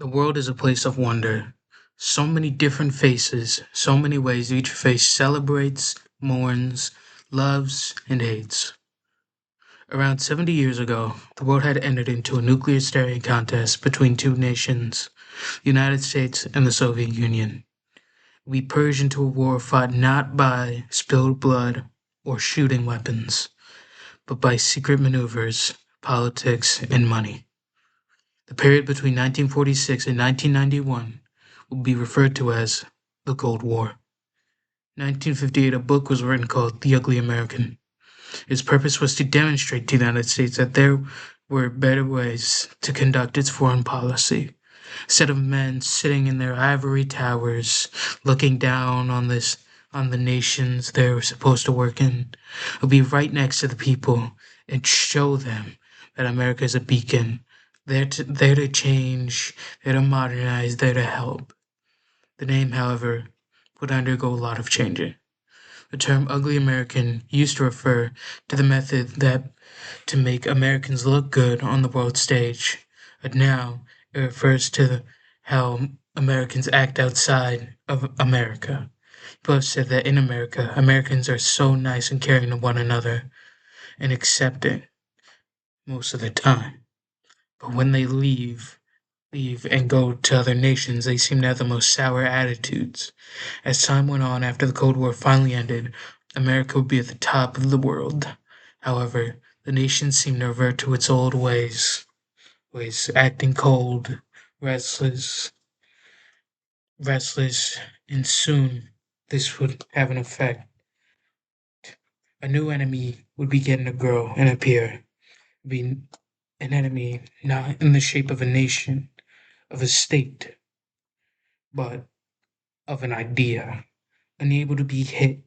The world is a place of wonder. So many different faces, so many ways each face celebrates, mourns, loves, and hates. Around 70 years ago, the world had entered into a nuclear staring contest between two nations, the United States and the Soviet Union. We purged into a war fought not by spilled blood or shooting weapons, but by secret maneuvers, politics, and money. The period between 1946 and 1991 will be referred to as the Cold War. 1958, a book was written called The Ugly American. Its purpose was to demonstrate to the United States that there were better ways to conduct its foreign policy. Instead of men sitting in their ivory towers, looking down on the nations they were supposed to work in, it would be right next to the people and show them that America is a beacon, there to change, there to modernize, there to help. The name, however, would undergo a lot of changing. The term ugly American used to refer to the method that to make Americans look good on the world stage, but now it refers to how Americans act outside of America. People have said that in America, Americans are so nice and caring to one another and accepting most of the time. But when they leave and go to other nations, they seem to have the most sour attitudes. As time went on after the Cold War finally ended, America would be at the top of the world. However, the nation seemed to revert to its old ways acting cold, restless, restless, and soon this would have an effect. A new enemy would begin to grow and appear, be an enemy not in the shape of a nation, of a state, but of an idea, unable to be hit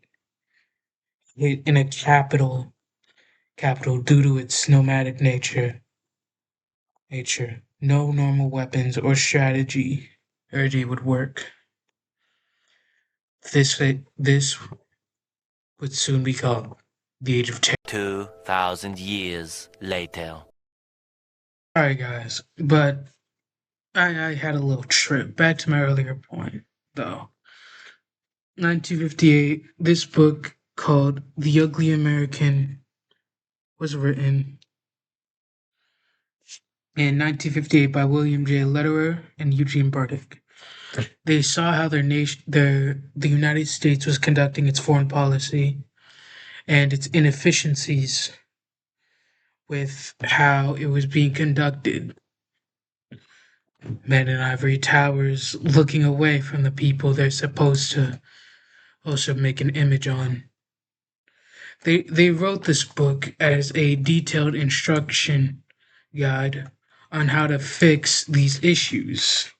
in a capital due to its nomadic nature. No normal weapons or strategy would work. This would soon be called the Age of Terror. 2,000 years later. Alright guys, but I had a little trip. Back to my earlier point, though. 1958, this book called The Ugly American was written in 1958 by William J. Lederer and Eugene Burdick. They saw how the United States was conducting its foreign policy and its inefficiencies with how it was being conducted. Men in ivory towers looking away from the people they're supposed to also make an image on. They wrote this book as a detailed instruction guide on how to fix these issues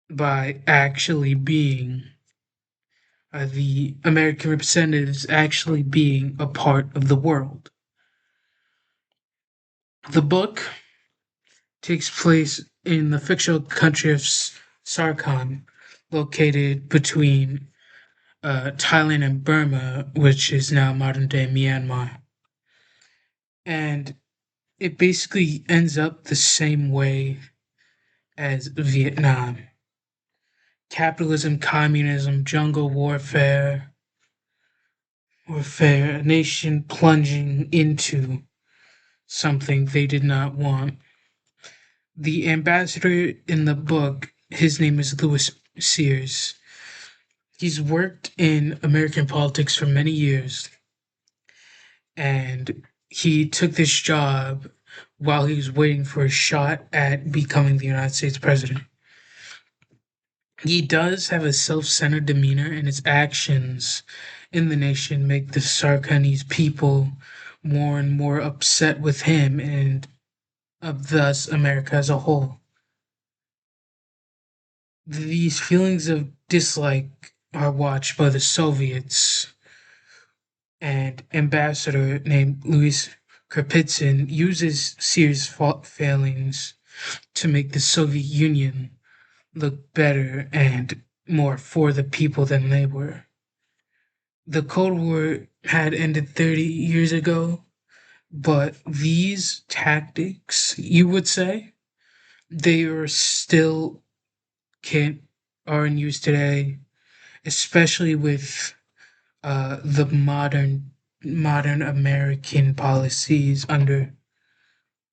by actually being the American representatives actually being a part of the world. The book takes place in the fictional country of Sarkhan, located between Thailand and Burma, which is now modern day Myanmar. And it basically ends up the same way as Vietnam. Capitalism, communism, jungle warfare, a nation plunging into something they did not want. The ambassador in the book, his name is Louis Sears. He's worked in American politics for many years, and he took this job while he was waiting for a shot at becoming the United States president. He does have a self-centered demeanor, and his actions in the nation make the Sarkanese people more and more upset with him and of thus America as a whole. These feelings of dislike are watched by the Soviets, and ambassador named Louis Kropotkin uses Sears' failings to make the Soviet Union look better and more for the people than they were. The Cold War had ended 30 years ago, but these tactics, you would say, They are still can are in use today, especially with the modern American policies under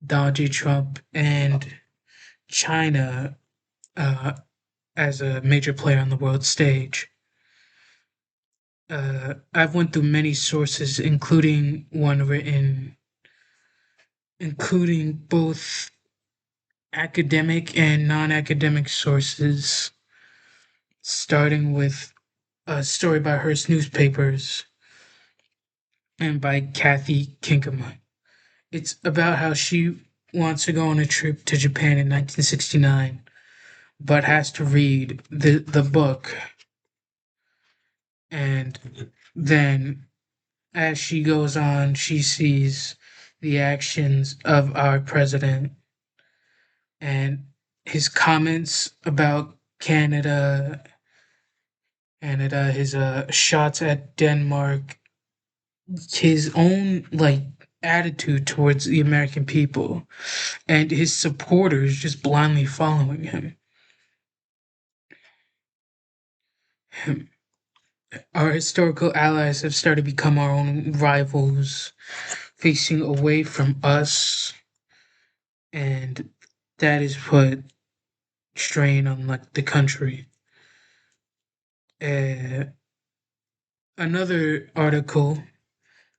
Donald J. Trump and China uh, as a major player on the world stage. I've went through many sources, including both academic and non-academic sources, starting with a story by Hearst Newspapers and by Kathy Kinkema. It's about how she wants to go on a trip to Japan in 1969, but has to read the book. And then, as she goes on, she sees the actions of our president and his comments about Canada, his shots at Denmark, his own like attitude towards the American people, and his supporters just blindly following him. Our historical allies have started to become our own rivals, facing away from us, and that has put strain on like the country. Uh, Another article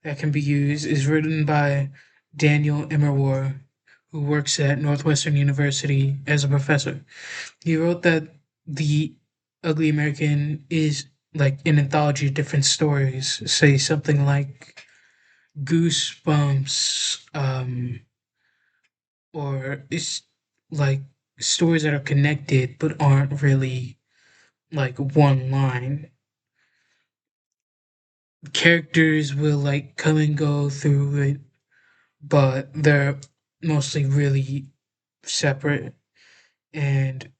that can be used is written by Daniel Immerwahr, who works at Northwestern University as a professor. He wrote that The Ugly American is like an anthology of different stories, say something like Goosebumps, or it's like stories that are connected but aren't really like one line. Characters will like come and go through it, but they're mostly really separate, and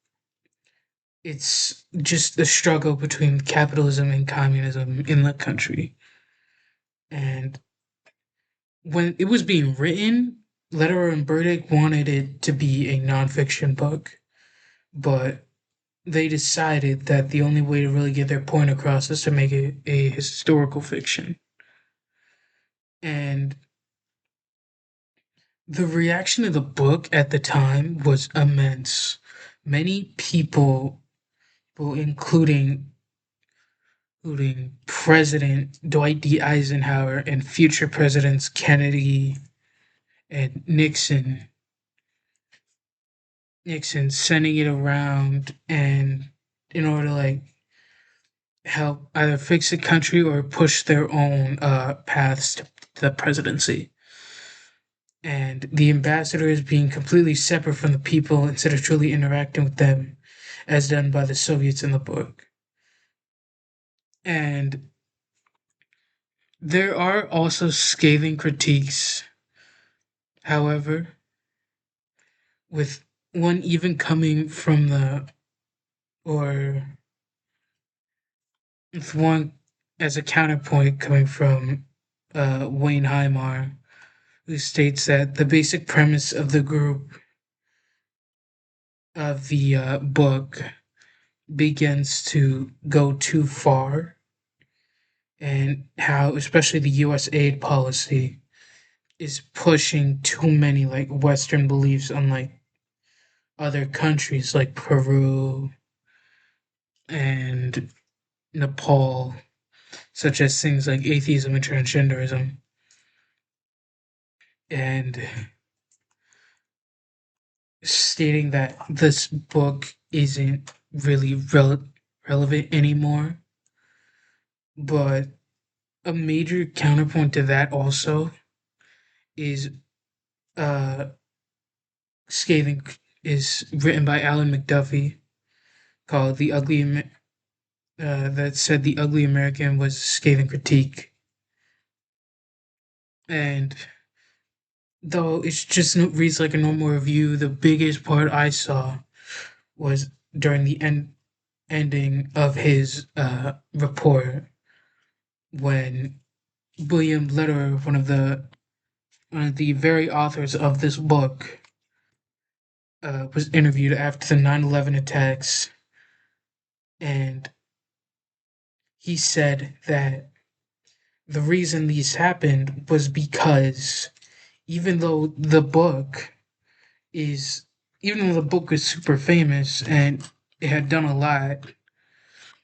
it's just the struggle between capitalism and communism in the country. And when it was being written, Lederer and Burdick wanted it to be a nonfiction book, but they decided that the only way to really get their point across is to make it a historical fiction. And the reaction of the book at the time was immense. Many people, well, including President Dwight D. Eisenhower and future presidents Kennedy and Nixon sending it around and in order to like help either fix the country or push their own paths to the presidency. And the ambassadors being completely separate from the people instead of truly interacting with them, as done by the Soviets in the book. And there are also scathing critiques, however, with one even coming from or with one as a counterpoint coming from Wayne Heimar, who states that the basic premise of the group of the book begins to go too far, and how, especially the U.S. aid policy, is pushing too many like Western beliefs on like other countries like Peru and Nepal, such as things like atheism and transgenderism. And stating that this book isn't really relevant anymore. But a major counterpoint to that also is uh, scathing is written by Alan McDuffie called that said The Ugly American was a scathing critique. And though it's just reads like a normal review, the biggest part I saw was during the ending of his report when William Lederer, one of the very authors of this book, was interviewed after the 9/11 attacks, and he said that the reason these happened was because even though the book is even though the book is super famous and it had done a lot,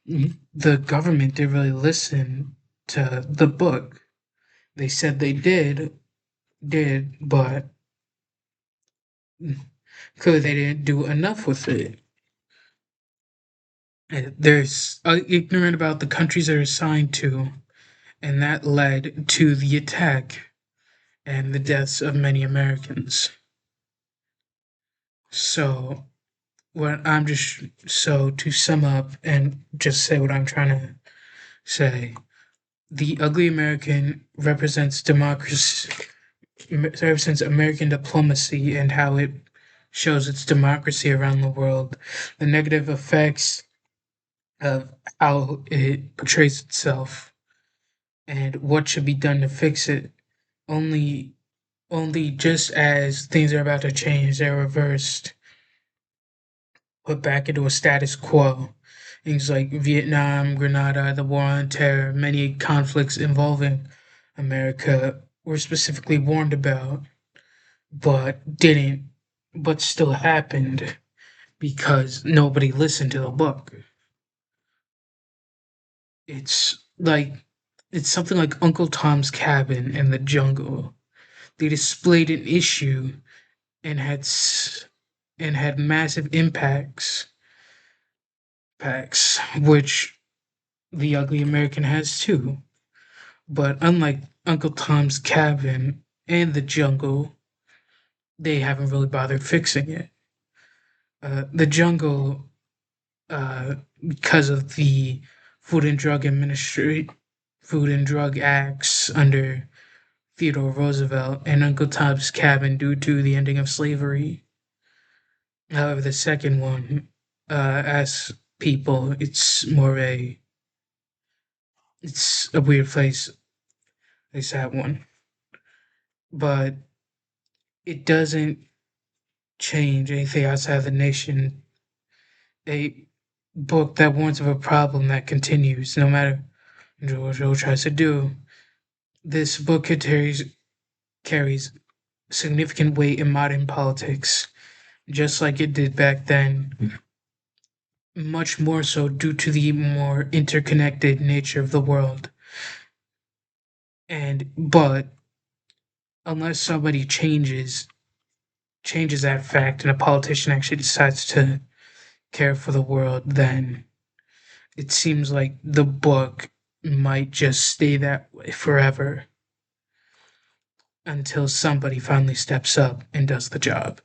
the government didn't really listen to the book. They said they did, but clearly they didn't do enough with it. And there's ignorant about the countries they're assigned to, and that led to the attack and the deaths of many Americans. So, to sum up and just say what I'm trying to say, the ugly American represents democracy, represents American diplomacy and how it shows its democracy around the world. The negative effects of how it portrays itself and what should be done to fix it. Only, only just as things are about to change, they're reversed, put back into a status quo. Things like Vietnam, Grenada, the War on Terror, many conflicts involving America were specifically warned about, but didn't, but still happened because nobody listened to the book. It's like, it's something like Uncle Tom's Cabin in the Jungle. They displayed an issue and and had massive impacts, which the ugly American has too. But unlike Uncle Tom's Cabin and the Jungle, they haven't really bothered fixing it. The Jungle, because of the Food and Drug Administration, Food and Drug Acts under Theodore Roosevelt, and Uncle Tom's Cabin due to the ending of slavery. However, the second one, as people, it's a weird place. At least that one, but it doesn't change anything outside of the nation. A book that warns of a problem that continues, no matter what George Orwell tries to do. This book carries significant weight in modern politics, just like it did back then. Much more so due to the more interconnected nature of the world. But unless somebody changes that fact and a politician actually decides to care for the world, then it seems like the book might just stay that way forever until somebody finally steps up and does the job.